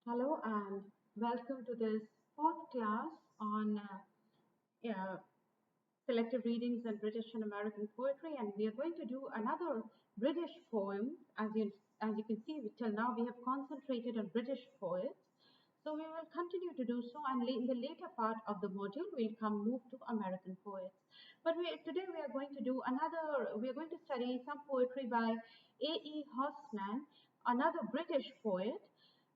Hello and welcome to this fourth class on selective readings and British and American poetry, and we are going to do another British poem. As you can see, till now we have concentrated on British poets, so we will continue to do so. And in the later part of the module, we'll move to American poets. But today we are going to do another. We are going to study some poetry by E Housman, another British poet.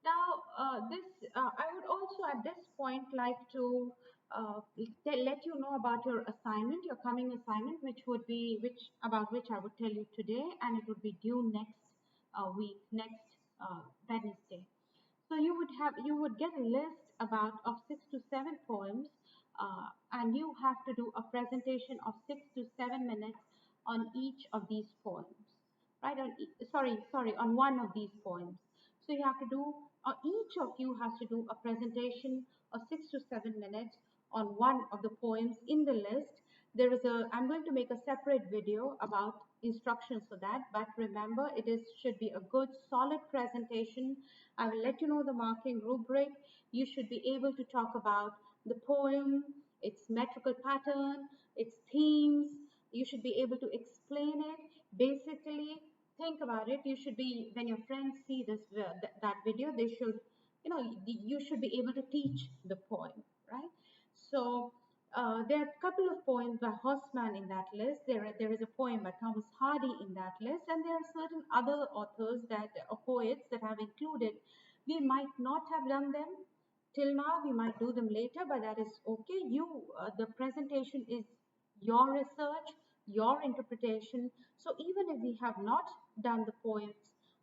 Now, I would also at this point like to let you know about your assignment, your coming assignment, which I would tell you today, and it would be due next week, next Wednesday. So you would get a list of 6 to 7 poems, and you have to do a presentation of 6 to 7 minutes on each of these poems, right? On one of these poems. So you have to do, each of you has to do a presentation of 6 to 7 minutes on one of the poems in the list. I'm going to make a separate video about instructions for that, but remember should be a good solid presentation. I will let you know the marking rubric. You should be able to talk about the poem, its metrical pattern, its themes. You should be able to explain it. Basically, think about it. You should be, when your friends see that video, they should, you should be able to teach the poem, right? So there are a couple of poems by Housman in that list. There is a poem by Thomas Hardy in that list, and there are certain other authors poets that have included. We might not have done them till now. We might do them later, but that is okay. The presentation is your research, your interpretation. So even if we have not done the poems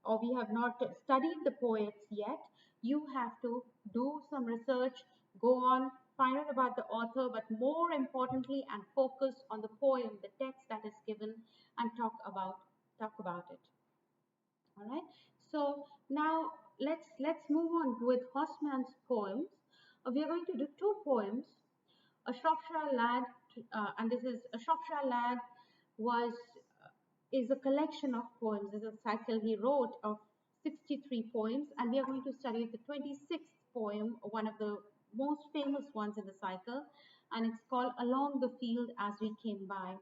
or we have not studied the poets yet, you have to do some research, go on, find out about the author, but more importantly, and focus on the poem, the text that is given, and talk about it. All right. So now let's move on with Housman's poems. We are going to do 2 poems. A Shropshire Lad, and this is A Shropshire Lad was is a collection of poems, is a cycle he wrote of 63 poems, and we are going to study the 26th poem, one of the most famous ones in the cycle, and it's called Along the Field as We Came By.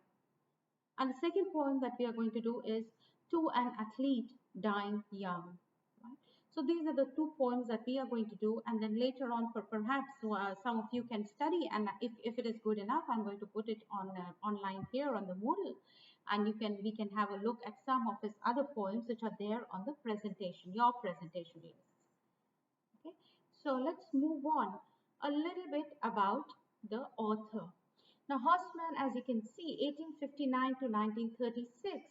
And the second poem that we are going to do is To an Athlete Dying Young. Right? So these are the 2 poems that we are going to do, and then later on, perhaps some of you can study, and if it is good enough, I'm going to put it on online here on the Moodle, and we can have a look at some of his other poems which are there on the presentation, your presentation list. Okay, so let's move on a little bit about the author. Now, Housman, as you can see, 1859 to 1936,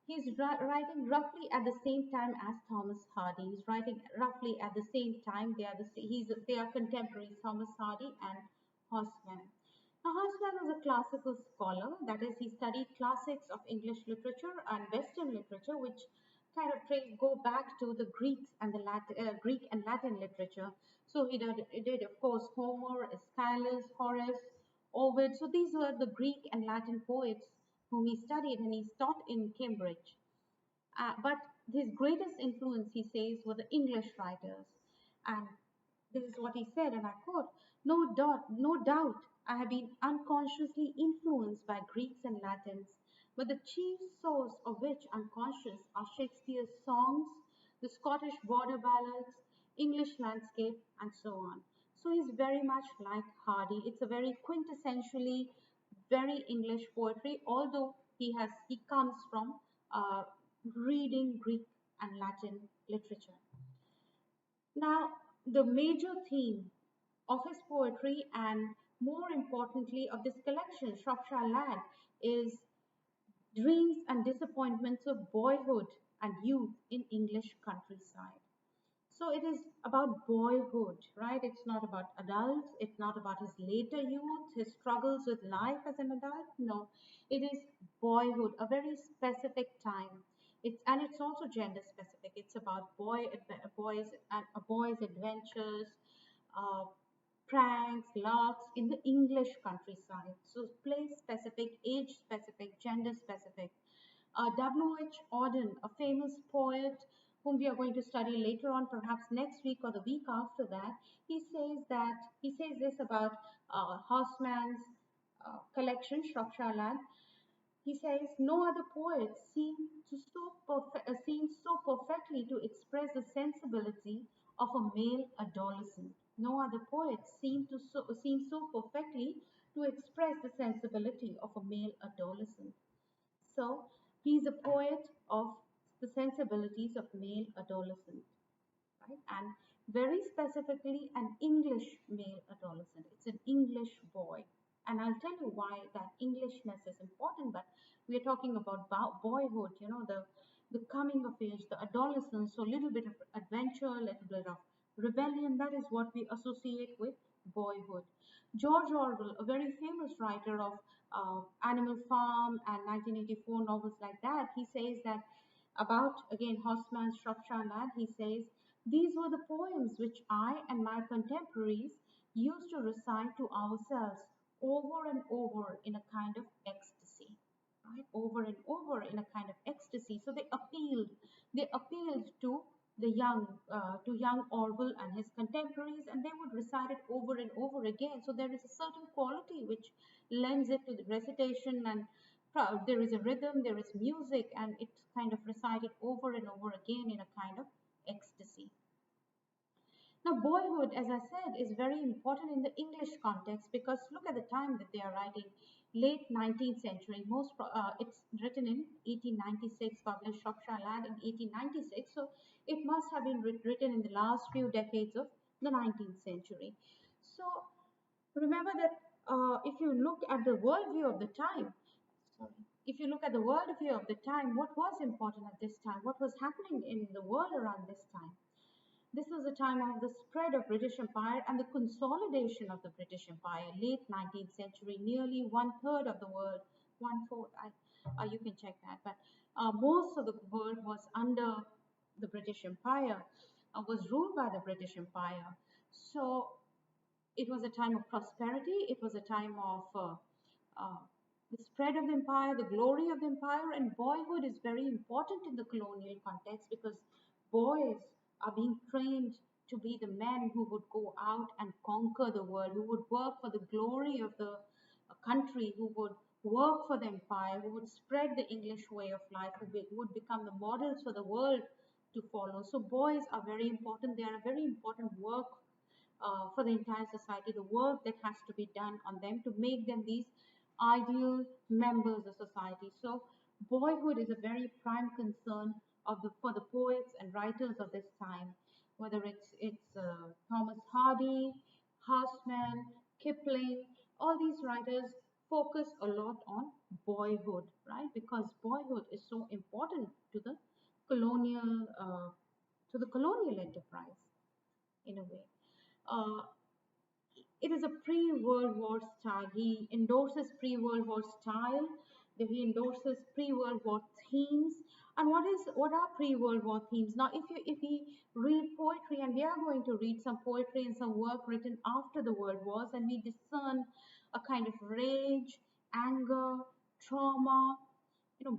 he's writing roughly at the same time as Thomas Hardy. He's writing roughly at the same time. They are contemporaries, Thomas Hardy and Housman. Now, Housman was a classical scholar. That is, he studied classics of English literature and Western literature, which kind of go back to the Greek and Latin literature. So he did of course Homer, Aeschylus, Horace, Ovid. So these were the Greek and Latin poets whom he studied, and he taught in Cambridge. But his greatest influence, he says, were the English writers. And this is what he said, and I quote, no doubt, I have been unconsciously influenced by Greeks and Latins, but the chief source of which unconscious are Shakespeare's songs, the Scottish border ballads, English landscape, and so on. So he's very much like Hardy. It's a very quintessentially very English poetry, although he comes from reading Greek and Latin literature. Now, the major theme of his poetry, and more importantly of this collection, Shropshire Lad, is dreams and disappointments of boyhood and youth in English countryside. So it is about boyhood, right? It's not about adults. It's not about his later youth, his struggles with life as an adult. No, it is boyhood, a very specific time. It's also gender specific. It's about a boy's adventures, uh, pranks, laughs in the English countryside. So place specific, age specific, gender specific. W.H. Auden, a famous poet whom we are going to study later on, perhaps next week or the week after that, he says this about Housman's collection, ShropshireLad. He says, no other poet seems so perfectly to express the sensibility of a male adolescent. No other poet seems so perfectly to express the sensibility of a male adolescent. So he's a poet of the sensibilities of male adolescents, right? And very specifically an English male adolescent. It's an English boy. And I'll tell you why that Englishness is important, but we're talking about boyhood, the coming of age, the adolescence, so a little bit of adventure, a little bit of rebellion, that is what we associate with boyhood. George Orwell, a very famous writer of Animal Farm and 1984 novels like that, he says that about, again, Housman's Shropshire Lad, he says, these were the poems which I and my contemporaries used to recite to ourselves over and over in a kind of ecstasy, right? Over and over in a kind of ecstasy. So they appealed to young Orwell and his contemporaries, and they would recite it over and over again. So there is a certain quality which lends it to the recitation, and there is a rhythm, there is music, and it's kind of recited over and over again in a kind of ecstasy. Now, boyhood, as I said, is very important in the English context because look at the time that they are writing, late 19th century. It's written in 1896, published Shropshire Lad in 1896. So it must have been written in the last few decades of the 19th century. So remember that if you look at the worldview of the time, sorry, if you look at the worldview of the time, what was important at this time? What was happening in the world around this time? This was the time of the spread of British Empire and the consolidation of the British Empire, late 19th century, nearly one-third of the world, one-fourth, you can check that, but most of the world was under the British Empire, was ruled by the British Empire. So it was a time of prosperity. It was a time of uh, the spread of the empire, the glory of the empire, and boyhood is very important in the colonial context because boys are being trained to be the men who would go out and conquer the world, who would work for the glory of the country, who would work for the empire, who would spread the English way of life, who would become the models for the world to follow. So boys are very important. They are a very important work for the entire society, the work that has to be done on them to make them these ideal members of society. So boyhood is a very prime concern for the poets and writers of this time, whether it's Thomas Hardy, Housman, Kipling, all these writers focus a lot on boyhood, right? Because boyhood is so important to the colonial enterprise in a way. Uh, it is a pre-World War style. He endorses pre-World War style. He endorses pre-World War themes. And what are pre-World War themes? Now, if we read poetry, and we are going to read some poetry and some work written after the World Wars, and we discern a kind of rage, anger, trauma,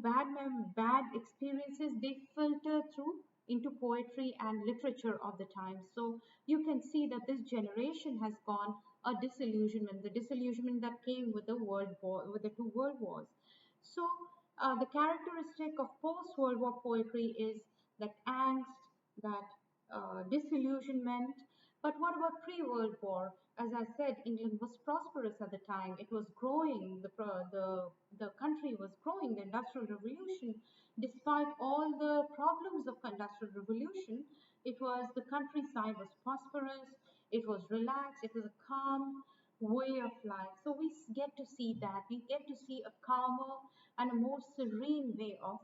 bad experiences, they filter through into poetry and literature of the time. So you can see that this generation has gone a disillusionment, the disillusionment that came with with the two world wars. So the characteristic of post-World War poetry is that angst, that disillusionment. But what about pre-World War? As I said, England was prosperous at the time. It was growing. The country was growing. The Industrial Revolution, despite all the problems of Industrial Revolution, the countryside was prosperous. It was relaxed. It was a calm way of life. So we get to see that. We get to see a calmer and a more serene way of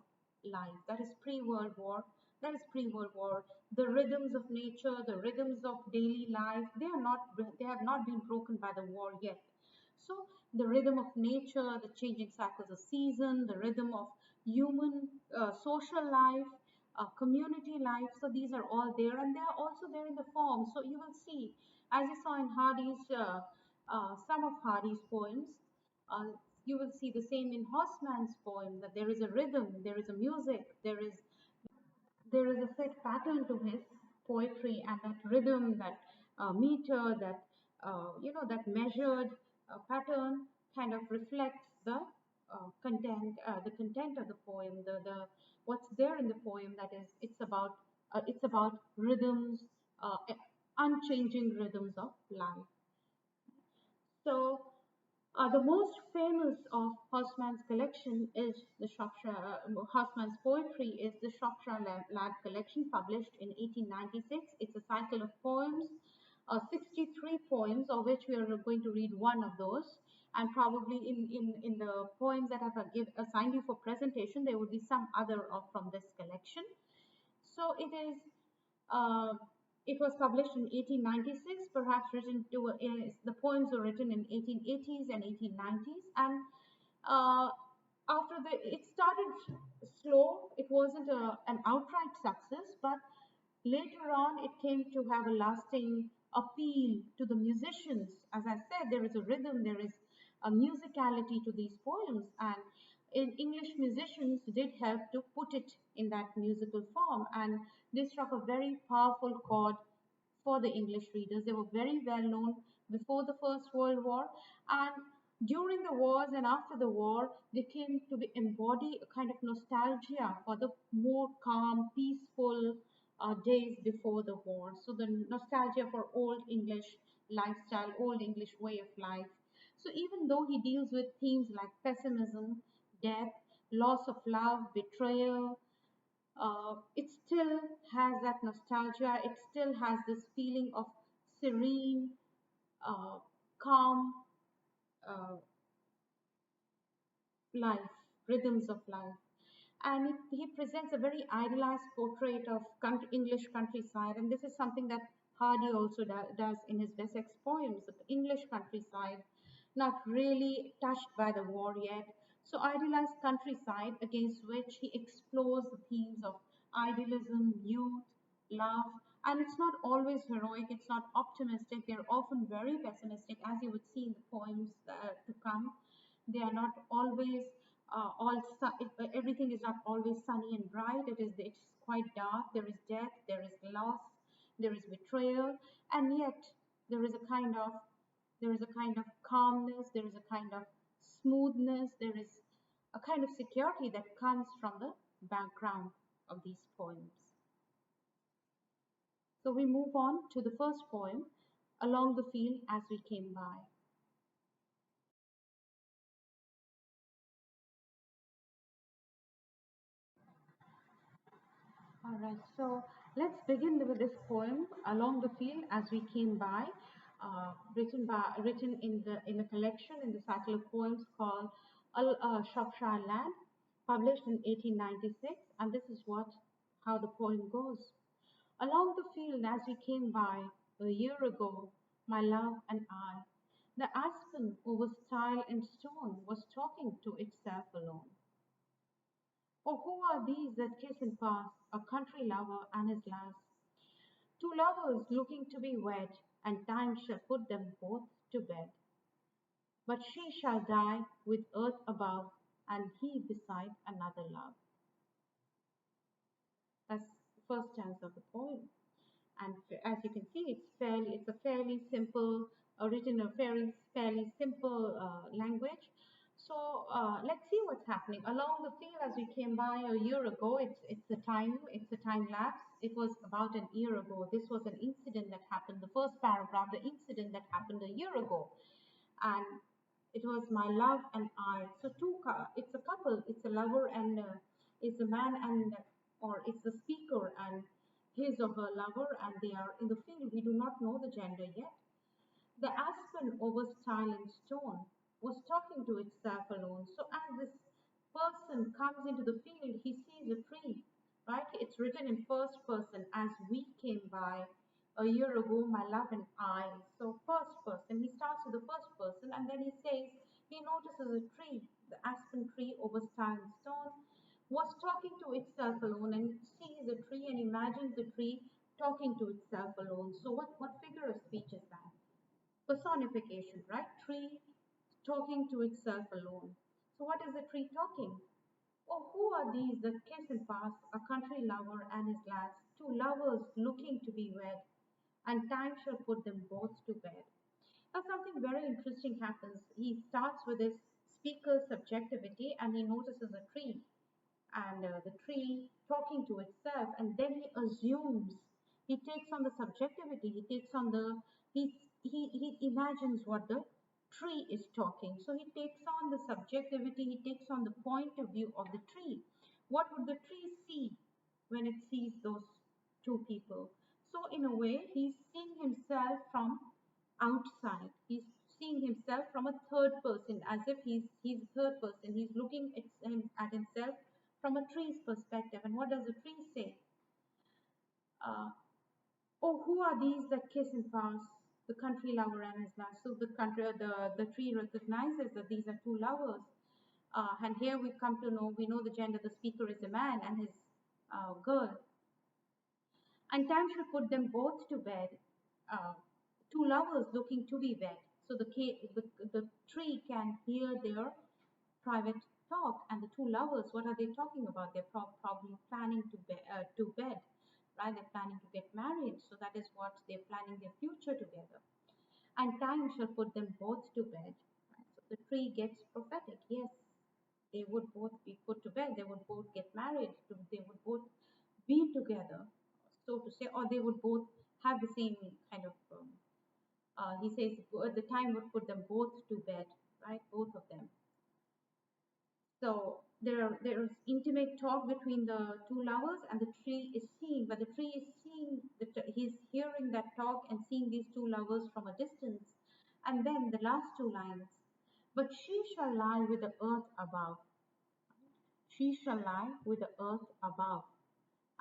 life. That is pre-World War. That is pre-World War. The rhythms of nature, the rhythms of daily life, they have not been broken by the war yet. So the rhythm of nature, the changing cycles of season, the rhythm of human social life, community life. So these are all there, and they are also there in the form. So you will see, as you saw in some of Hardy's poems, uh, you will see the same in Housman's poem, that there is a rhythm, there is a music, there is a set pattern to his poetry, and that rhythm, that meter, that that measured pattern kind of reflects the content of the poem, the what's there in the poem. That is, it's about rhythms, unchanging rhythms of life. So, the most famous of Housman's collection is the Housman's poetry is the Shropshire Lad collection, published in 1896. It's a cycle of poems, 63 poems, of which we are going to read one of those. And probably in the poems that I've assigned you for presentation, there will be some other from this collection. So uh, it was published in 1896, perhaps the poems were written in 1880s and 1890s. And uh, it started slow. It wasn't an outright success, but later on it came to have a lasting appeal to the musicians. As I said, there is a rhythm, there is a musicality to these poems, and English musicians did help to put it in that musical form, and they struck a very powerful chord for the English readers. They were very well known before the First World War, and during the wars and after the war, they came to embody a kind of nostalgia for the more calm, peaceful days before the war. So the nostalgia for old English lifestyle, old English way of life. So even though he deals with themes like pessimism, death, loss of love, betrayal, it still has that nostalgia. It still has this feeling of serene, uh, calm uh, life, rhythms of life. And he presents a very idealized portrait of English countryside. And this is something that Hardy also does in his Wessex poems, the English countryside, not really touched by the war yet. So idealized countryside against which he explores the themes of idealism, youth, love. And it's not always heroic, it's not optimistic. They're often very pessimistic, as you would see in the poems to come. They are not always everything is not always sunny and bright. It's quite dark. There is death, there is loss, there is betrayal, and yet there is a kind of calmness, there is a kind of smoothness, there is a kind of security that comes from the background of these poems. So we move on to the first poem, Along the Field as We Came By. All right, so let's begin with this poem, Along the Field as We Came By, written in the collection in the cycle of poems called Shropshire Lad, published in 1896, and this is how the poem goes. Along the field as we came by a year ago, my love and I, the aspen over stile and stone was talking to itself alone. Oh, who are these that kiss and pass, a country lover and his lass? Two lovers looking to be wed, and time shall put them both to bed. But she shall die with earth above, and he beside another love. That's the first stanza of the poem. And as you can see, it's a fairly simple, written a fairly simple language. So let's see what's happening along the field as we came by a year ago. It's a time lapse. It was about an year ago. This was an incident that happened. The first paragraph, the incident that happened a year ago, and it was my love and I. So it's a couple. It's a lover and it's a man and or it's the speaker and his or her lover, and they are in the field. We do not know the gender yet. The aspen over stile and stone was talking to itself alone. So as this person comes into the field, he sees a tree, right? It's written in first person, as we came by a year ago, my love and I. So first person, he starts with the first person, and then he says he notices a tree, the aspen tree over stile and stone, was talking to itself alone, and sees a tree and imagines the tree talking to itself alone. So what figure of speech is that? Personification, right? Tree talking to itself alone. So what is the tree talking? Oh, who are these that kiss and pass, a country lover and his lass, two lovers looking to be wed, and time shall put them both to bed. Now, something very interesting happens. He starts with his speaker's subjectivity and he notices a tree and the tree talking to itself, and then he assumes, he takes on the subjectivity, he takes on the, he imagines what the tree is talking. So he takes on the subjectivity, he takes on the point of view of the tree. What would the tree see when it sees those two people? So in a way, he's seeing himself from outside. He's seeing himself from a third person, as if he's a third person. He's looking at himself from a tree's perspective. And what does the tree say? Uh, oh, who are these that kiss and pass? The country lover and his lass. So the tree recognizes that these are two lovers. And here we come to know, we know the gender. The speaker is a man and his girl. And time should put them both to bed. Uh, Two lovers looking to be wed. So the tree can hear their private talk, and the two lovers, what are they talking about? They're probably planning to bed, right? They're planning to get married. So that is what they're planning their future together. And time shall put them both to bed. Right? So the tree gets prophetic. Yes, they would both be put to bed. They would both get married. They would both be together, so to say, or they would both have the same kind of. He says the time would put them both to bed, right? Both of them. So there is intimate talk between the two lovers, and the tree is seeing, but the tree is seeing he's hearing that talk and seeing these two lovers from a distance. And then the last two lines, but she shall lie with the earth above. She shall lie with the earth above,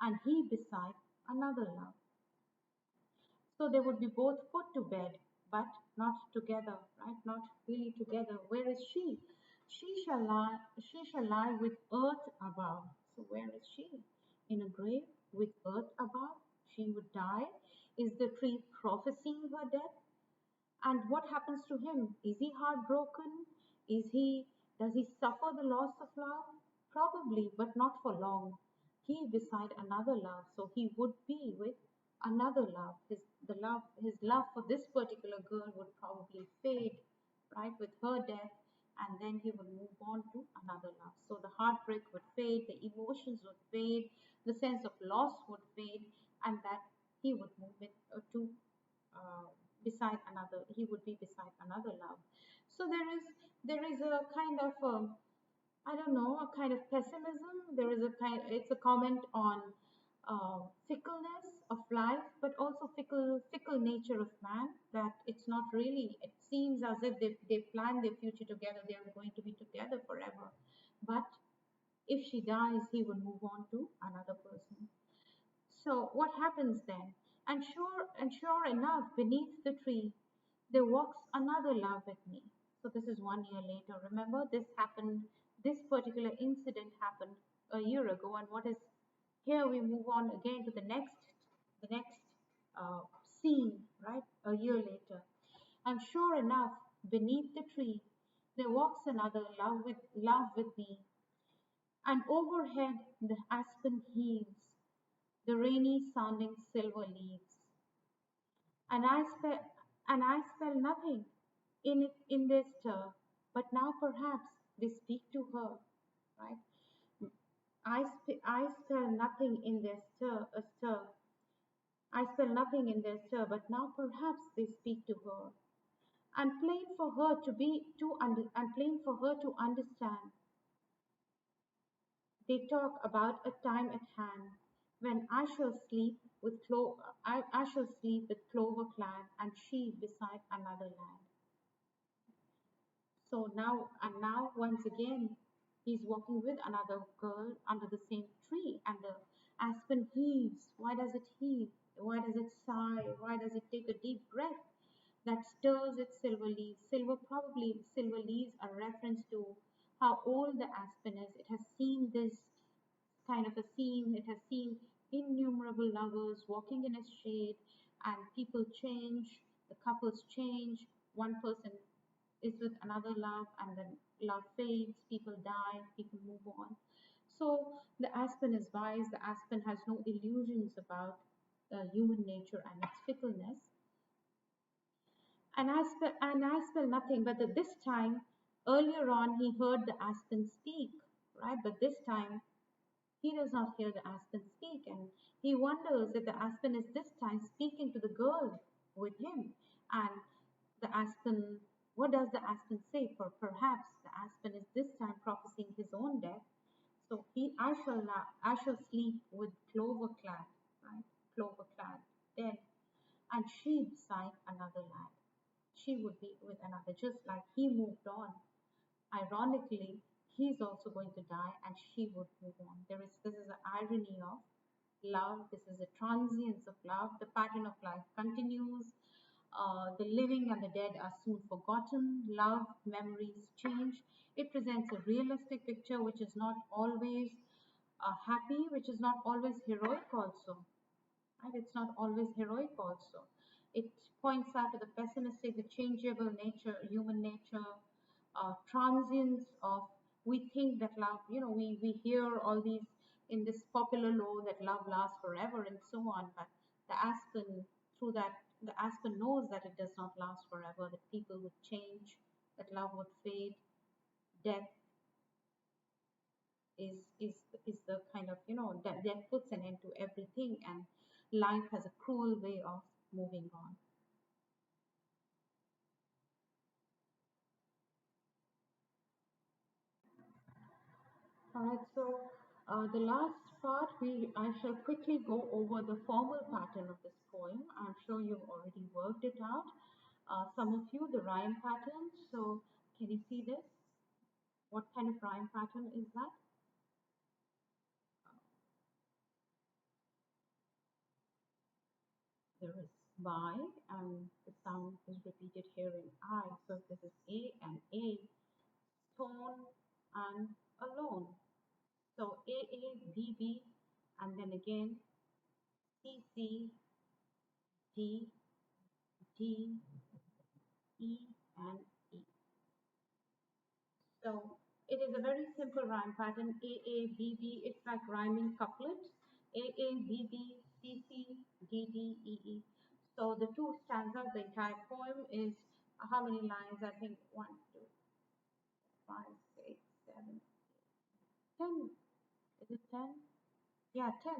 and he beside another love. So they would be both put to bed, but not together, right? Not really together. Where is she? She shall lie with earth above. So where is she? In a grave with earth above. She would die. Is the tree prophesying her death? And what happens to him? Is he heartbroken? Does he suffer the loss of love? Probably, but not for long. He beside another love, so he would be with another love. His love for this particular girl would probably fade, right, with her death, and then he would move on to another love. So the heartbreak would fade, the emotions would fade, the sense of loss would fade, and that he would move it to uh, beside another, he would be beside another love. So there is a kind of I don't know, a kind of pessimism. There is a kind, it's a comment on fickleness of life, but also fickle nature of man, that it's not really, it seems as if they plan their future together, they are going to be together forever, but if she dies, he would move on to another person. So what happens then? And sure enough, beneath the tree, there walks another love with me. So this is 1 year later. Remember, this particular incident happened a year ago. And what is here? We move on again to the next scene, right? A year later. And sure enough, beneath the tree, there walks another love with me. And overhead the aspen heaves, the rainy sounding silver leaves, and I spell nothing in their stir, but now perhaps they speak to her, right? I spell nothing in their stir. I spell nothing in their stir, but now perhaps they speak to her, and plain for her to be to under, and plain for her to understand. They talk about a time at hand when I shall sleep with clover clad, and she beside another land. So now once again, he's walking with another girl under the same tree, and the aspen heaves. Why does it heave? Why does it sigh? Why does it take a deep breath that stirs its silver leaves? Silver leaves are reference to how old the aspen is. It has seen this kind of a scene. It has seen innumerable lovers walking in its shade, and people change, the couples change. One person is with another love, and then love fades, people die, people move on. So the aspen is wise. The aspen has no illusions about human nature and its fickleness. And aspen nothing, but this time, earlier on, he heard the aspen speak, right? But this time, he does not hear the aspen speak, and he wonders if the aspen is this time speaking to the girl with him. And the aspen, what does the aspen say? For perhaps the aspen is this time prophesying his own death. So I shall sleep with clover clad, right? Clover clad, dead, and she beside another lad. She would be with another, just like he moved on. Ironically, he's also going to die and she would move on. This is the irony of love. This is a transience of love. The pattern of life continues. The living and the dead are soon forgotten. Love, memories change. It presents a realistic picture which is not always happy, which is not always heroic also. And it's not always heroic also. It points out to the pessimistic, the changeable nature, human nature, transience of, we think that love, we hear all these in this popular law that love lasts forever and so on, but the aspen, through that, the aspen knows that it does not last forever, that people would change, that love would fade, death is the kind of, that puts an end to everything, and life has a cruel way of moving on. All right, so the last part, I shall quickly go over the formal pattern of this poem. I'm sure you've already worked it out, some of you, the rhyme pattern. So can you see this? What kind of rhyme pattern is that? There is by, and the sound is repeated here in I. So this is A and A, stone and alone. So A A B B, and then again C C D D E and E. So it is a very simple rhyme pattern. A A B B. It's like rhyming couplets. A A B B C C D D E E. So the two stanzas, the entire poem is how many lines? I think 1, 2, 5, 6, 7, 10. Is it 10? Yeah, 10.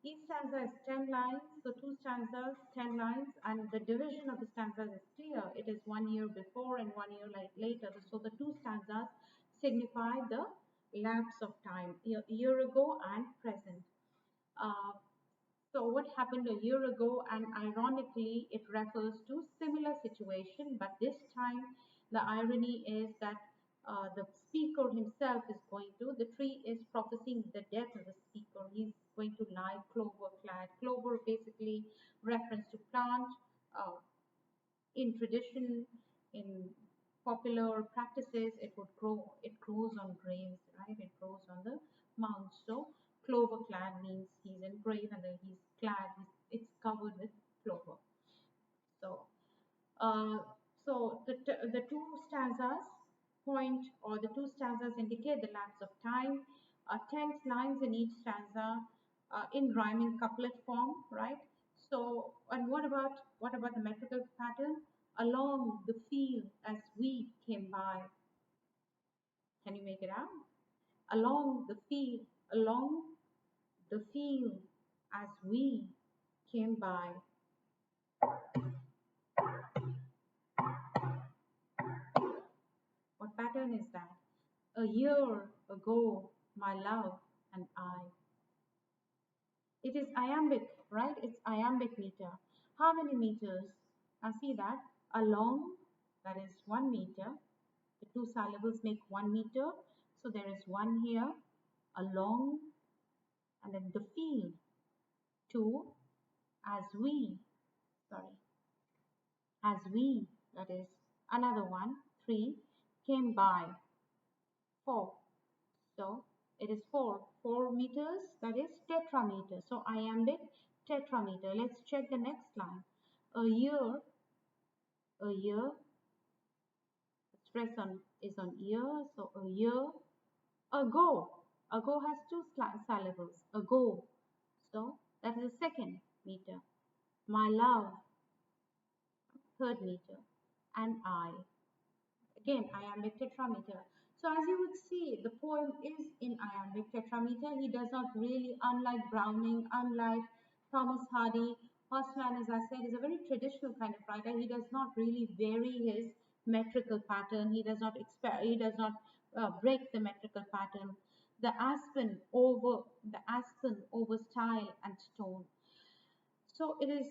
Each stanza is 10 lines, so two stanzas, 10 lines, and the division of the stanzas is clear. It is 1 year before and 1 year later. So the two stanzas signify the lapse of time, a year ago and present. Uh, so what happened a year ago, and ironically, it refers to similar situation, but this time the irony is that the speaker himself is going to, the tree is prophesying the death of the speaker. He's going to lie clover clad. Clover basically reference to plant. Uh, in tradition, in popular practices, it grows on graves, right? It grows on the mounds. So clover clad means he's in grave, and then he's clad, it's covered with clover. So uh, the two stanzas point, or the two stanzas indicate the lapse of time. 10 lines in each stanza in rhyming couplet form, right? So, and what about the metrical pattern? Along the field as we came by. Can you make it out? Along the field as we came by. What pattern is that? A year ago, my love and I. It is iambic, right? It's iambic meter. How many meters? Now see that. Along, that is 1 meter. The two syllables make 1 meter. So there is one here. Along, and then the field. 2. As we, sorry. As we, that is another one. 3. Came by. 4. So it is 4 meters, that is tetrameter. So iambic tetrameter. Let's check the next line. A year, a year, stress on is on year. So a year ago, A go has two syllables. A go. So that is the second meter. My love, third meter. And I. Again, iambic tetrameter. So as you would see, the poem is in iambic tetrameter. He does not really, unlike Browning, unlike Thomas Hardy, Housman, as I said, is a very traditional kind of writer. He does not really vary his metrical pattern. He does not break the metrical pattern. The aspen over style and stone. So it is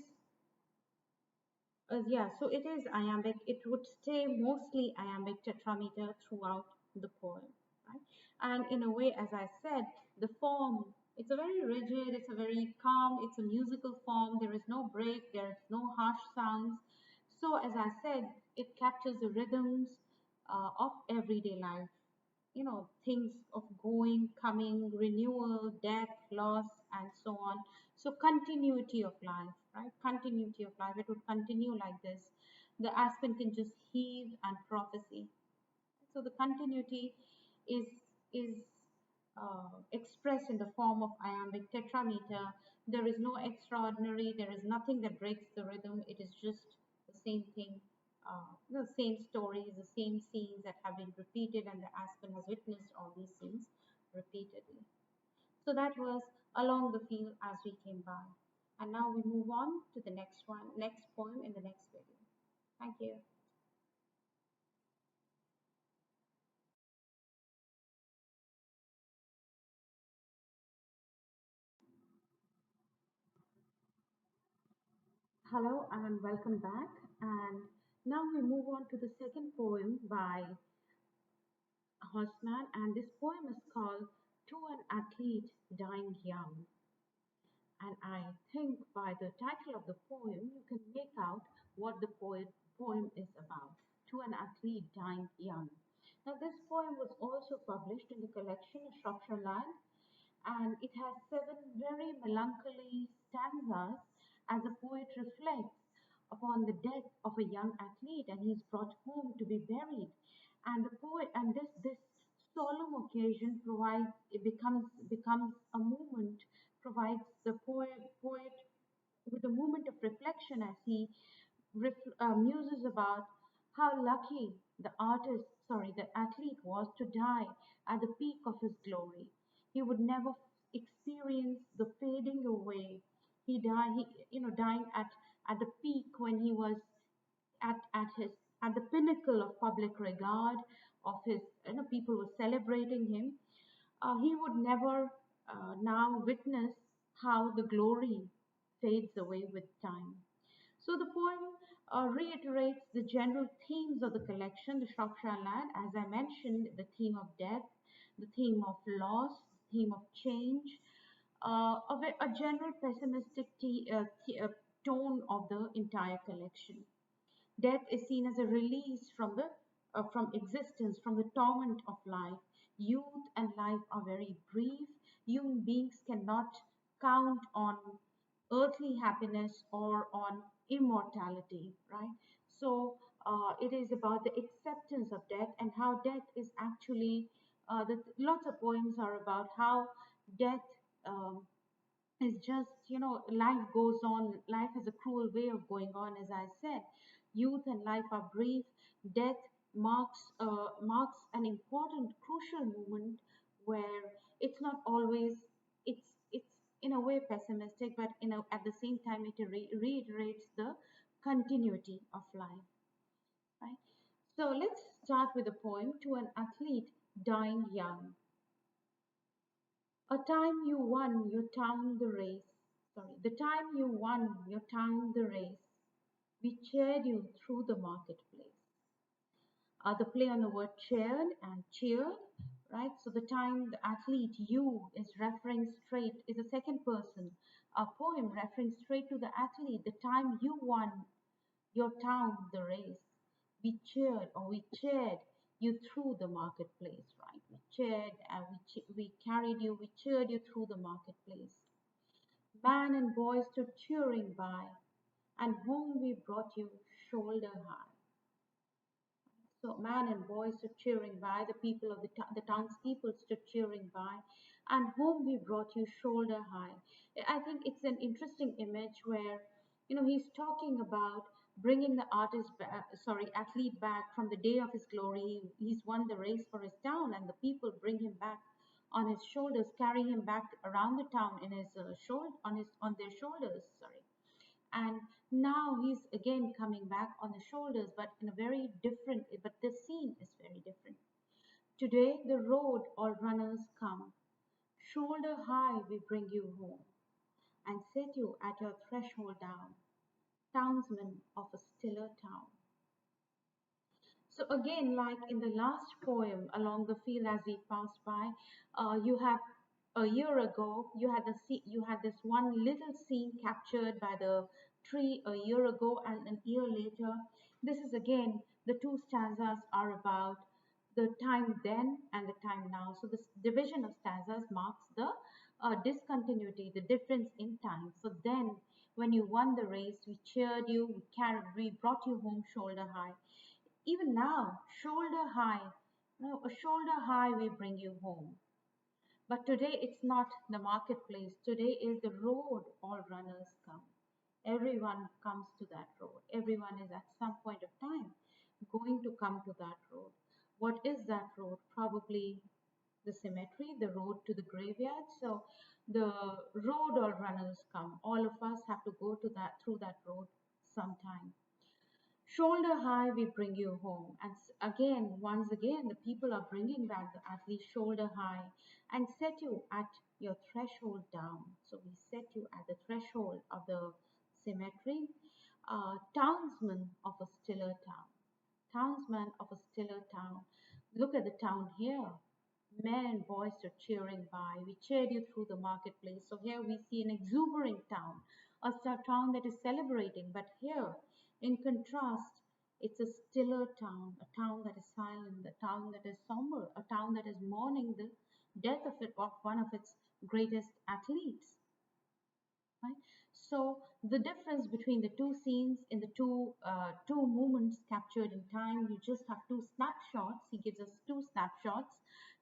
yeah, so it is iambic. It would stay mostly iambic tetrameter throughout the poem, right? And in a way, as I said, the form, it's a very rigid, it's a very calm, it's a musical form. There is no break, there is no harsh sounds. So as I said, it captures the rhythms of everyday life, things of going, coming, renewal, death, loss, and so on. So continuity of life, right? Continuity of life. It would continue like this. The aspen can just heave and prophecy. So the continuity is is expressed in the form of iambic tetrameter. There is no extraordinary. There is nothing that breaks the rhythm. It is just the same thing, the same stories, the same scenes that have been repeated, and the aspen has witnessed all these scenes repeatedly. So that was along the field as we came by. And now we move on to the next poem in the next video. Thank you. Hello and welcome back. And now we move on to the second poem by Housman, and this poem is called To an Athlete Dying Young. And I think by the title of the poem, you can make out what the poem is about. To an Athlete Dying Young. Now, this poem was also published in the collection TheShropshireLad, and it has seven very melancholy stanzas as the poet reflects upon the death of a young athlete, and he's brought home to be buried. And the poet and this solemn occasion provides it becomes a moment, provides the poet with a moment of reflection as he muses about how lucky the athlete was to die at the peak of his glory. He would never experience the fading away. Dying at the peak when he was at the pinnacle of public regard of his, people were celebrating him. He would never now witness how the glory fades away with time. So the poem reiterates the general themes of the collection, the Shropshire Lad, as I mentioned, the theme of death, the theme of loss, the theme of change, of a general pessimistic tone of the entire collection. Death is seen as a release from existence, from the torment of life. Youth and life are very brief. Human beings cannot count on earthly happiness or on immortality, right? So it is about the acceptance of death and how death is actually. Lots of poems are about how death. It's just, life goes on. Life has a cruel way of going on, as I said. Youth and life are brief. Death marks an important, crucial moment where it's not always, it's in a way pessimistic, but at the same time, it reiterates the continuity of life, right? So let's start with a poem To an Athlete Dying Young. A time you won your town the race. Sorry, the time you won your town the race, we cheered you through the marketplace. The play on the word cheered and cheered, right? So the time the athlete you is referring straight is a second person. A poem referring straight to the athlete. The time you won your town the race, we cheered you through the marketplace, right? We cheered and we carried you, we cheered you through the marketplace. Man and boy stood cheering by, and home we brought you shoulder high. So man and boy stood cheering by, the people of the townspeople stood cheering by, and home we brought you shoulder high. I think it's an interesting image where, he's talking about bringing the athlete back from the day of his glory. He's won the race for his town, and the people bring him back on his shoulders, carry him back around the town in his on their shoulders. Sorry. And now he's again coming back on the shoulders, but in a very different. But the scene is very different. Today the road all runners come. Shoulder high we bring you home, and set you at your threshold down, townsman of a stiller town. So again, like in the last poem, along the field as we passed by, you have a year ago you had this one little scene captured by the tree a year ago, and a year later. This is again the two stanzas are about the time then and the time now. So this division of stanzas marks the discontinuity, the difference in time. So then, when you won the race, we cheered you, we brought you home shoulder high. Even now, shoulder high, a shoulder high we bring you home. But today it's not the marketplace. Today is the road all runners come. Everyone comes to that road. Everyone is at some point of time going to come to that road. What is that road? Probably the cemetery, the road to the graveyard. So the road all runners come. All of us have to go to that through that road sometime. Shoulder high, we bring you home. And once again, the people are bringing back the athlete shoulder high and set you at your threshold down. So we set you at the threshold of the cemetery. Townsman of a stiller town. Townsman of a stiller town. Look at the town here. Men and boys are cheering by. We cheered you through the marketplace. So here we see an exuberant town, a town that is celebrating. But here, in contrast, it's a stiller town, a town that is silent, a town that is somber, a town that is mourning the death of one of its greatest athletes. Right? So the difference between the two scenes in the two moments captured in time, you just have two snapshots. He gives us two snapshots,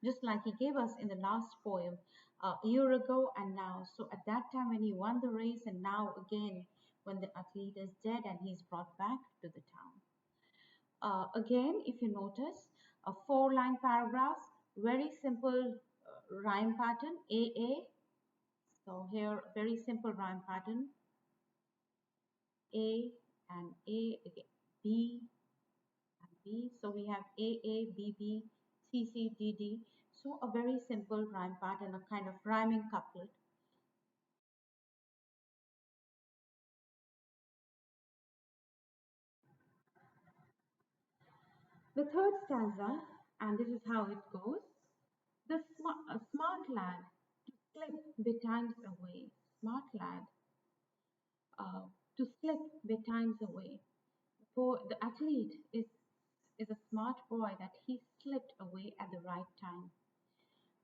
just like he gave us in the last poem a year ago and now. So at that time when he won the race, and now again when the athlete is dead and he's brought back to the town. Again, if you notice, a four-line paragraph, very simple rhyme pattern, AA. So here, very simple rhyme pattern. A and A again, B and B. So we have A, B, B, C, C, D, D. So a very simple rhyme pattern, a kind of rhyming couplet. The third stanza, and this is how it goes. A smart lad to slip betimes away. Smart lad to slip betimes away. For the athlete is a smart boy that he slipped away at the right time.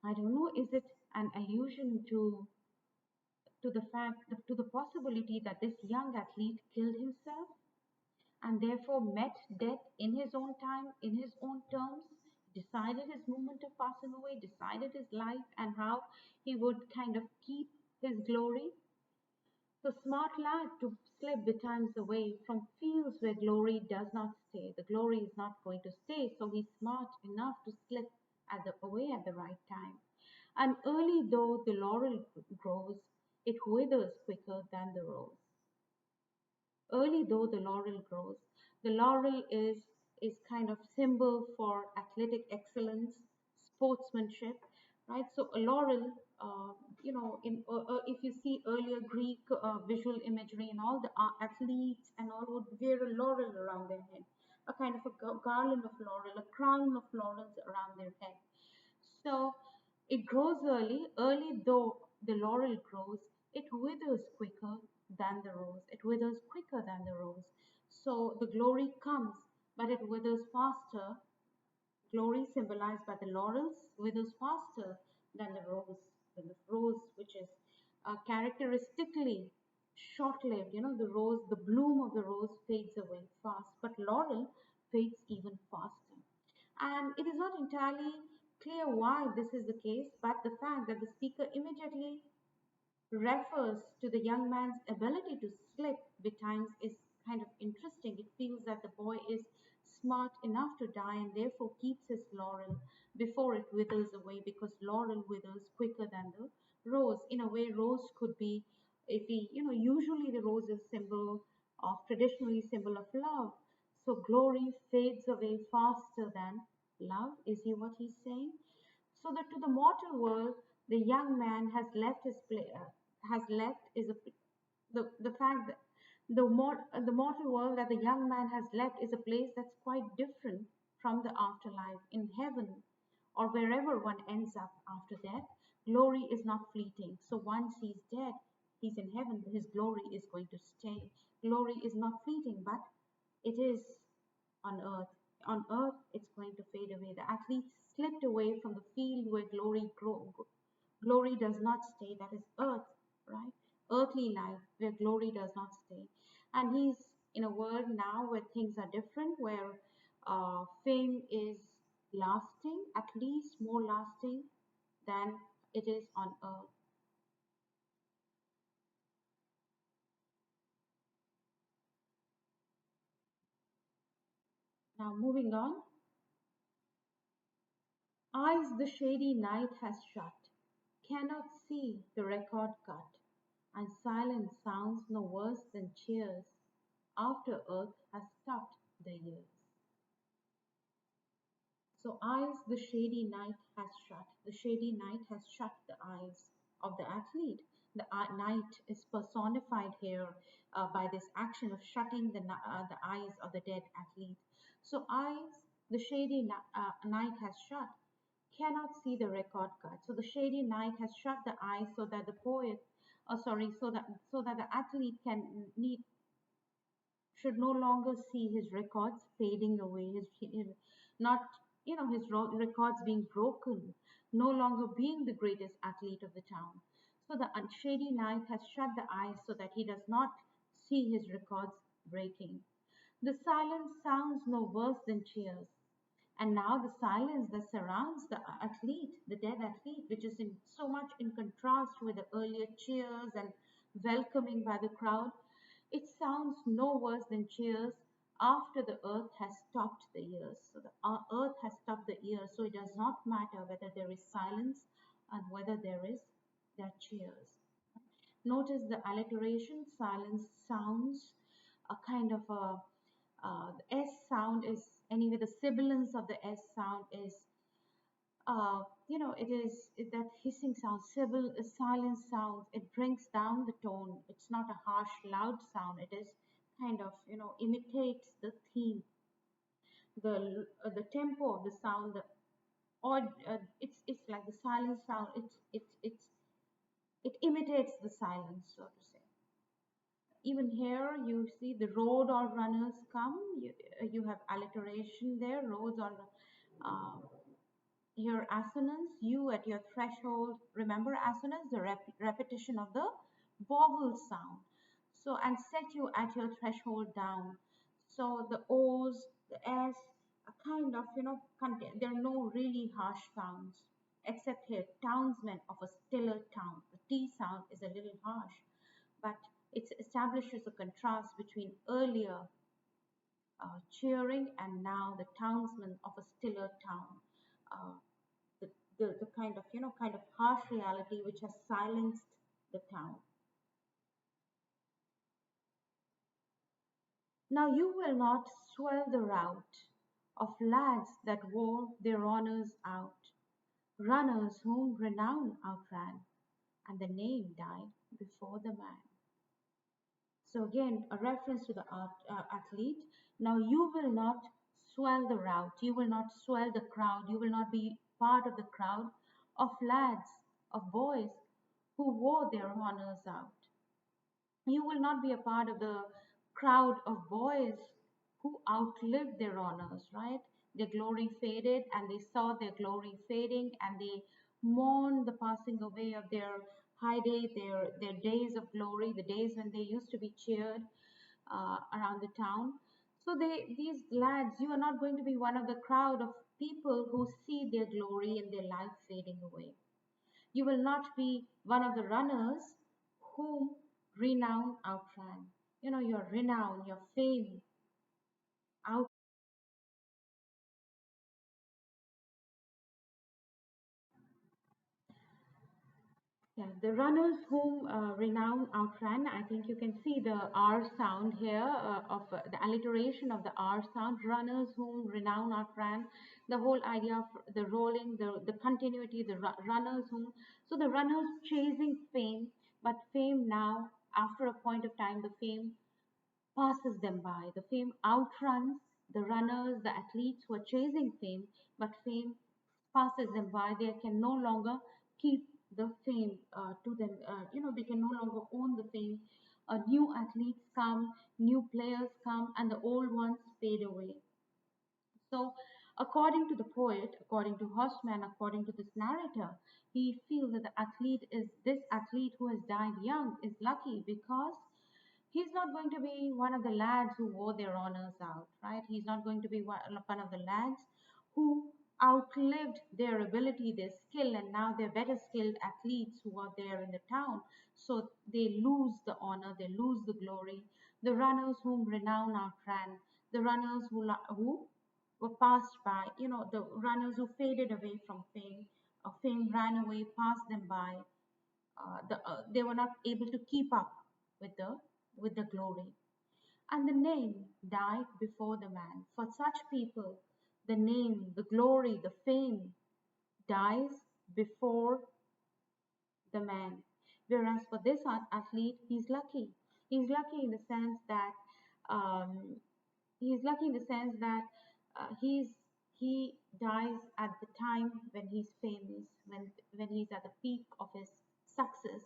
I don't know, is it an allusion to the fact, to the possibility that this young athlete killed himself and therefore met death in his own time, in his own terms, decided his moment of passing away, decided his life and how he would kind of keep his glory? The smart lad to slip betimes away from fields where glory does not stay. The glory is not going to stay, so he's smart enough to slip away at the right time. And early though the laurel grows, it withers quicker than the rose. Early though the laurel grows, the laurel is kind of symbol for athletic excellence, sportsmanship, right? So a laurel, if you see earlier Greek visual imagery, and all the athletes and all would wear a laurel around their head, a kind of a garland of laurel, a crown of laurels around their head. So it grows early. Early though the laurel grows, it withers quicker than the rose. It withers quicker than the rose. So the glory comes, but it withers faster. Glory symbolized by the laurels withers faster than the rose. The rose, which is characteristically short-lived. The rose, the bloom of the rose fades away fast, but laurel fades even faster. And it is not entirely clear why this is the case, but the fact that the speaker immediately refers to the young man's ability to slip betimes is kind of interesting. It feels that the boy is smart enough to die and therefore keeps his laurel before it withers away, because laurel withers quicker than the rose. In a way, rose could be, if we, usually the rose is symbol of, traditionally symbol of love. So glory fades away faster than love. Is he what he's saying? So that to the mortal world, the young man has left his has left is a the fact that the mortal world that the young man has left is a place that's quite different from the afterlife. In heaven, or wherever one ends up after death, glory is not fleeting. So once he's dead, he's in heaven, his glory is going to stay. Glory is not fleeting, but it is on earth. On earth, it's going to fade away. The athlete slipped away from the field where glory does not stay. That is earth, right? Earthly life where glory does not stay. And he's in a world now where things are different, where fame is lasting, at least more lasting than it is on earth. Now, moving on. Eyes the shady night has shut, cannot see the record cut, and silence sounds no worse than cheers after earth has stopped the years. So eyes the shady night has shut. The shady night has shut the eyes of the athlete. The night is personified here by this action of shutting the eyes of the dead athlete. So eyes the shady night has shut, cannot see the record cut. So the shady night has shut the eyes so that the poet, sorry, so that the athlete can need should no longer see his records fading away, not his records being broken, no longer being the greatest athlete of the town. So the shady night has shut the eyes so that he does not see his records breaking. The silence sounds no worse than cheers. And now the silence that surrounds the athlete, the dead athlete, which is in so much in contrast with the earlier cheers and welcoming by the crowd, it sounds no worse than cheers after the earth has stopped the ears. So the earth has stopped the ears, so it does not matter whether there is silence and whether there are cheers. Notice the alliteration, silence sounds a kind of a, the S sound is, anyway, the sibilance of the S sound is, that hissing sound, silence sound, it brings down the tone. It's not a harsh, loud sound. It is kind of, imitates the theme, the tempo of the sound, it's like the silence sound, it imitates the silence, so to say. Even here you see the road all runners come. You have alliteration there, roads all uh, here assonance, you at your threshold. Remember assonance, the repetition of the vowel sound. So, and set you at your threshold down. So the O's, the S are kind of, contain, there are no really harsh sounds. Except here, townsmen of a stiller town. The T sound is a little harsh, but it establishes a contrast between earlier cheering and now the townsmen of a stiller town. Uh, the kind of harsh reality which has silenced the town. Now you will not swell the rout of lads that wore their honours out, runners whom renown outran, and the name died before the man. So again, a reference to the athlete. Now you will not swell the rout, you will not swell the crowd, you will not be part of the crowd of lads, of boys who wore their honours out. You will not be a part of the crowd of boys who outlived their honors, right? Their glory faded and they saw their glory fading and they mourned the passing away of their high day, their days of glory, the days when they used to be cheered around the town. So these lads, you are not going to be one of the crowd of people who see their glory and their life fading away. You will not be one of the runners whom renown outran. You know, your renown, your fame out. Yeah, the runners whom renown outran, I think you can see the R sound here of the alliteration of the R sound. Runners whom renown outran, the whole idea of the rolling, the continuity, the runners whom. So the runners chasing fame, but fame now, after a point of time, the fame passes them by. The fame outruns the runners, the athletes who are chasing fame, but fame passes them by. They can no longer keep the fame to them. They can no longer own the fame. New athletes come, new players come, and the old ones fade away. So, according to the poet, according to Hoshman, according to this narrator, he feels that the athlete is this athlete who has died young is lucky because he's not going to be one of the lads who wore their honors out, right? He's not going to be one of the lads who outlived their ability, their skill, and now they're better skilled athletes who are there in the town. So they lose the honor, they lose the glory. The runners whom renown outran, the runners who were passed by, the runners who faded away from fame, fame ran away, passed them by. They were not able to keep up with the glory. And the name died before the man. For such people, the name, the glory, the fame dies before the man. Whereas for this athlete, he's lucky. He's lucky in the sense that um, he's lucky in the sense that he dies at the time when he's famous, when he's at the peak of his success,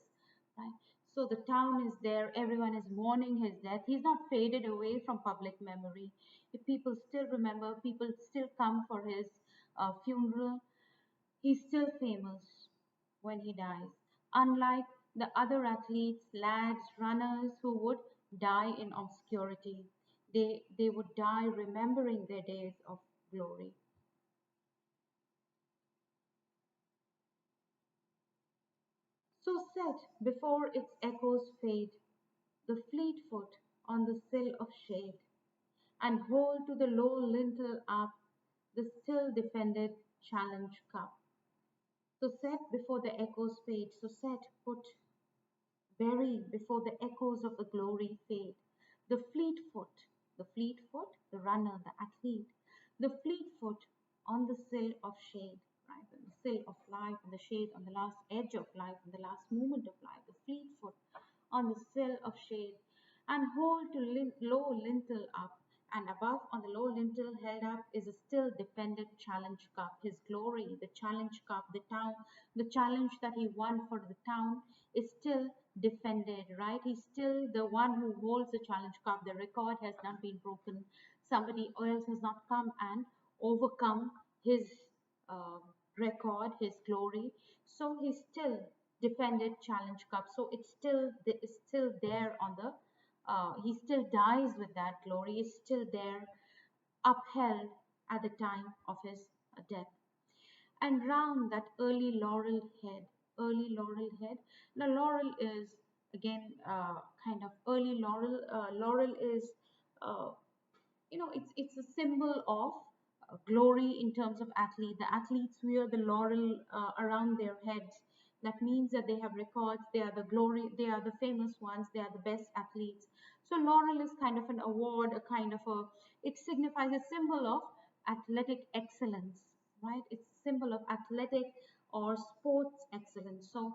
right? So the town is there, everyone is mourning his death. He's not faded away from public memory. If people still remember, people still come for his funeral. He's still famous when he dies, unlike the other athletes, lads, runners who would die in obscurity. They would die remembering their days of glory. So set before its echoes fade, the fleet foot on the sill of shade, and hold to the low lintel up the still defended challenge cup. So set before the echoes fade, so set put bury before the echoes of the glory fade. The fleet foot, the runner, the athlete, the fleet foot on the sill of shade, right? On the sill of life, and the shade on the last edge of life, and the last moment of life, the fleet foot on the sill of shade, and hold to low lintel up, and above on the low lintel held up is a still defended challenge cup, his glory, the challenge cup, the challenge that he won for the town is still defended, right? He's still the one who holds the challenge cup. The record has not been broken. Somebody else has not come and overcome his uh, record, his glory. So he's still defended challenge cup. So it's still there on the. He still dies with that glory. Is still there, upheld at the time of his death. And round that early laurel head. Now laurel is again kind of early laurel. Laurel is uh, it's a symbol of glory in terms of athlete. The athletes wear the laurel around their heads. That means that they have records. They are the glory. They are the famous ones. They are the best athletes. So laurel is kind of an award, a kind of a. It signifies a symbol of athletic excellence, right? It's a symbol of athletic or sports excellence. So,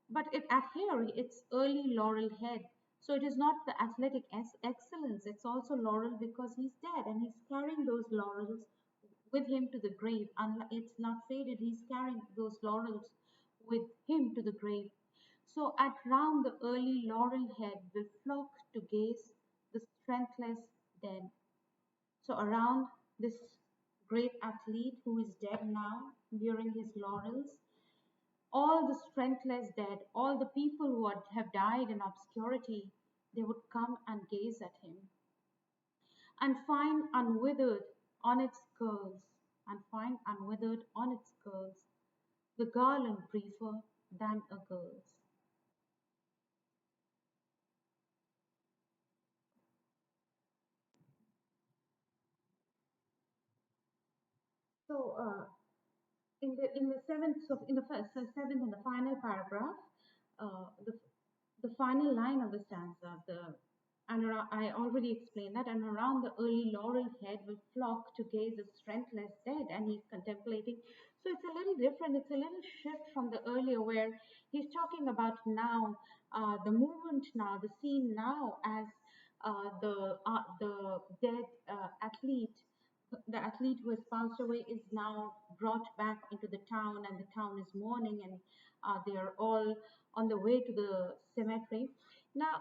but at here it's early laurel head. So it is not the athletic excellence, it's also laurel because he's dead and he's carrying those laurels with him to the grave. It's not faded, he's carrying those laurels with him to the grave. So at round the early laurel head will flock to gaze the strengthless dead. So around this great athlete who is dead now, wearing his laurels, all the strengthless dead, all the people who have died in obscurity, they would come and gaze at him and find unwithered on its curls and fine unwithered on its curls, the garland briefer than a girl's. So, in the seventh, so in the first, so seventh and the final paragraph, the final line of the stanza, I already explained that, and around the early laurel head will flock to gaze a strengthless dead, and he's contemplating. So it's a little different. It's a little shift from the earlier where he's talking about now, the movement now, the scene now as the dead athlete, the athlete who has passed away is now brought back into the town, and the town is mourning, and they are all on the way to the cemetery. Now,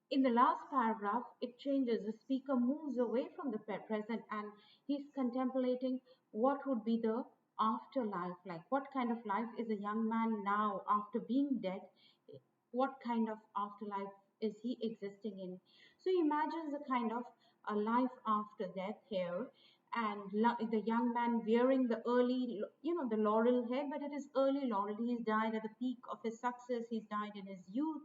in the last paragraph, it changes. The speaker moves away from the present, and he's contemplating what would be the afterlife like. What kind of life is a young man now after being dead? What kind of afterlife is he existing in? So he imagines a kind of a life after death here, and the young man wearing the early, the laurel head, but it is early laurel. He's died at the peak of his success. He's died in his youth.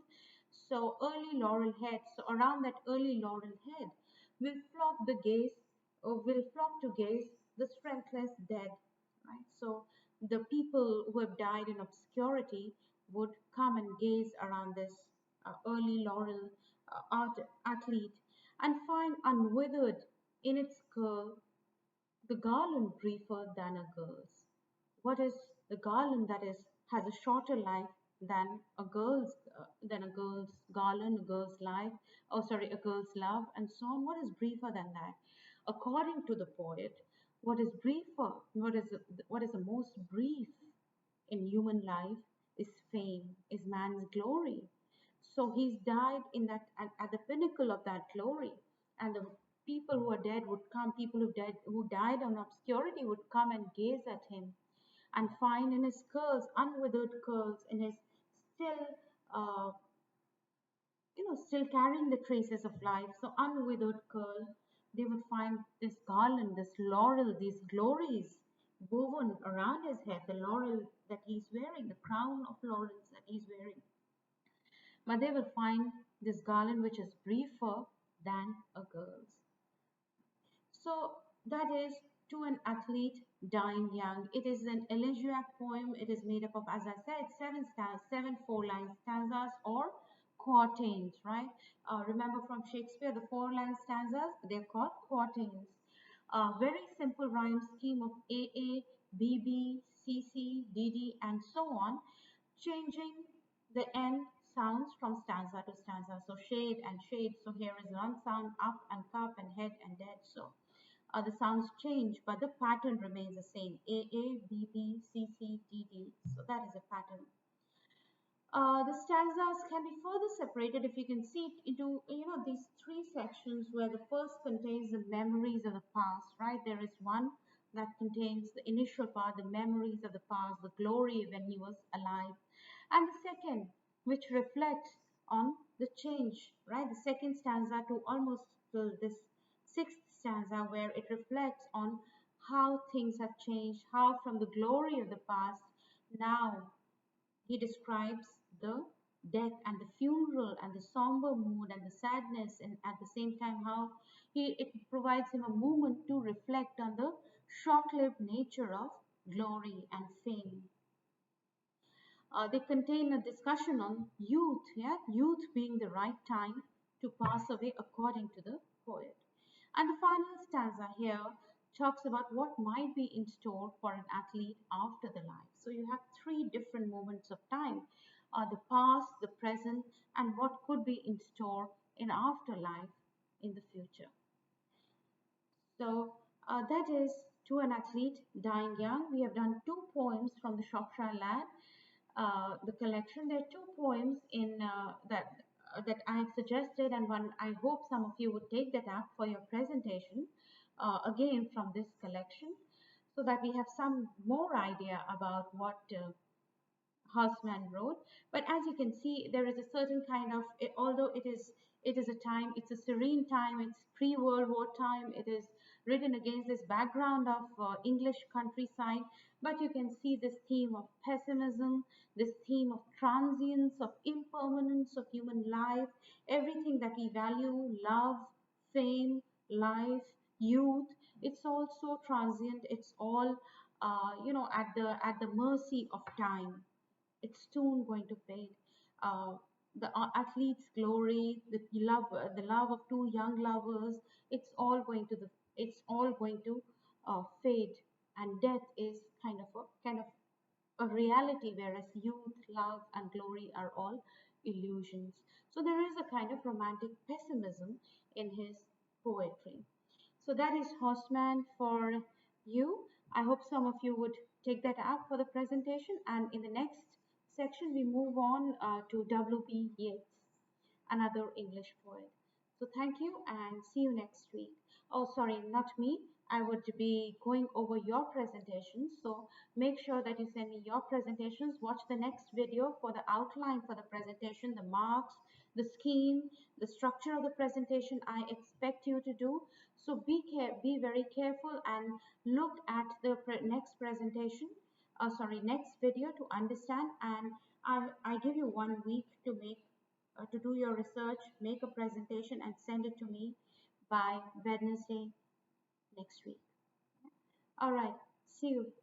So early laurel head. So around that early laurel head will flock to gaze the strengthless dead, right? So the people who have died in obscurity would come and gaze around this early laurel athlete and find unwithered in its curl the garland briefer than a girl's. What is the garland that is has a shorter life than a girl's garland, a girl's life, a girl's love, and so on? What is briefer than that? According to the poet, what is briefer? What is the most brief in human life is fame, is man's glory. So he's died in that at the pinnacle of that glory, and the people who are dead would come. People who died on obscurity would come and gaze at him, and find in his curls, unwithered curls, in his still, uh, still carrying the traces of life. So unwithered curl, they would find this garland, this laurel, these glories woven around his head, the laurel that he's wearing, the crown of laurels that he's wearing. But they will find this garland which is briefer than a girl's. So that is to an athlete dying young. It is an elegiac poem. It is made up of, as I said, seven four-line stanzas or quatrains, right? Remember from Shakespeare, the four-line stanzas, they're called quatrains. A very simple rhyme scheme of AA, BB, CC, DD, and so on, changing the end sounds from stanza to stanza. So shade and shade. So here is one sound, up and cup and head and dead. So the sounds change, but the pattern remains the same. AA, BB, CC, DD. So that is a pattern. The stanzas can be further separated, if you can see it, into these three sections, where the first contains the memories of the past, right? There is one that contains the initial part, the memories of the past, the glory when he was alive, and the second, which reflects on the change, right? The second stanza to almost till this sixth stanza, where it reflects on how things have changed, how from the glory of the past now he describes the death and the funeral and the somber mood and the sadness, and at the same time how it provides him a moment to reflect on the short-lived nature of glory and fame. They contain a discussion on youth, youth being the right time to pass away according to the poet. And the final stanza here talks about what might be in store for an athlete after the life. So you have three different moments of time, the past, the present, and what could be in store in afterlife in the future. So that is to an athlete dying young. We have done two poems from the Shropshire Lad, the collection. There are two poems in that I have suggested, and one I hope some of you would take that up for your presentation, again from this collection, so that we have some more idea about Housman wrote. But as you can see, there is a certain kind of, although it is a time, it's a serene time, it's pre-World War time, it is written against this background of English countryside, but you can see this theme of pessimism, this theme of transience, of impermanence of human life, everything that we value, love, fame, life, youth, it's all so transient, it's all at the mercy of time. It's soon going to fade. Uh, the athlete's glory, the love of two young lovers, it's all going to fade, and death is kind of a reality, whereas youth, love, and glory are all illusions. So there is a kind of romantic pessimism in his poetry. So that is Horseman for you. I hope some of you would take that up for the presentation. And in the next section, we move on to W.B. Yeats, another English poet. So thank you and see you next week. Oh, sorry, not me. I would be going over your presentations. So make sure that you send me your presentations. Watch the next video for the outline for the presentation, the marks, the scheme, the structure of the presentation I expect you to do. So be very careful and look at the next presentation, next video to understand. And I give you 1 week to do your research, make a presentation, and send it to me by Wednesday next week. All right, see you.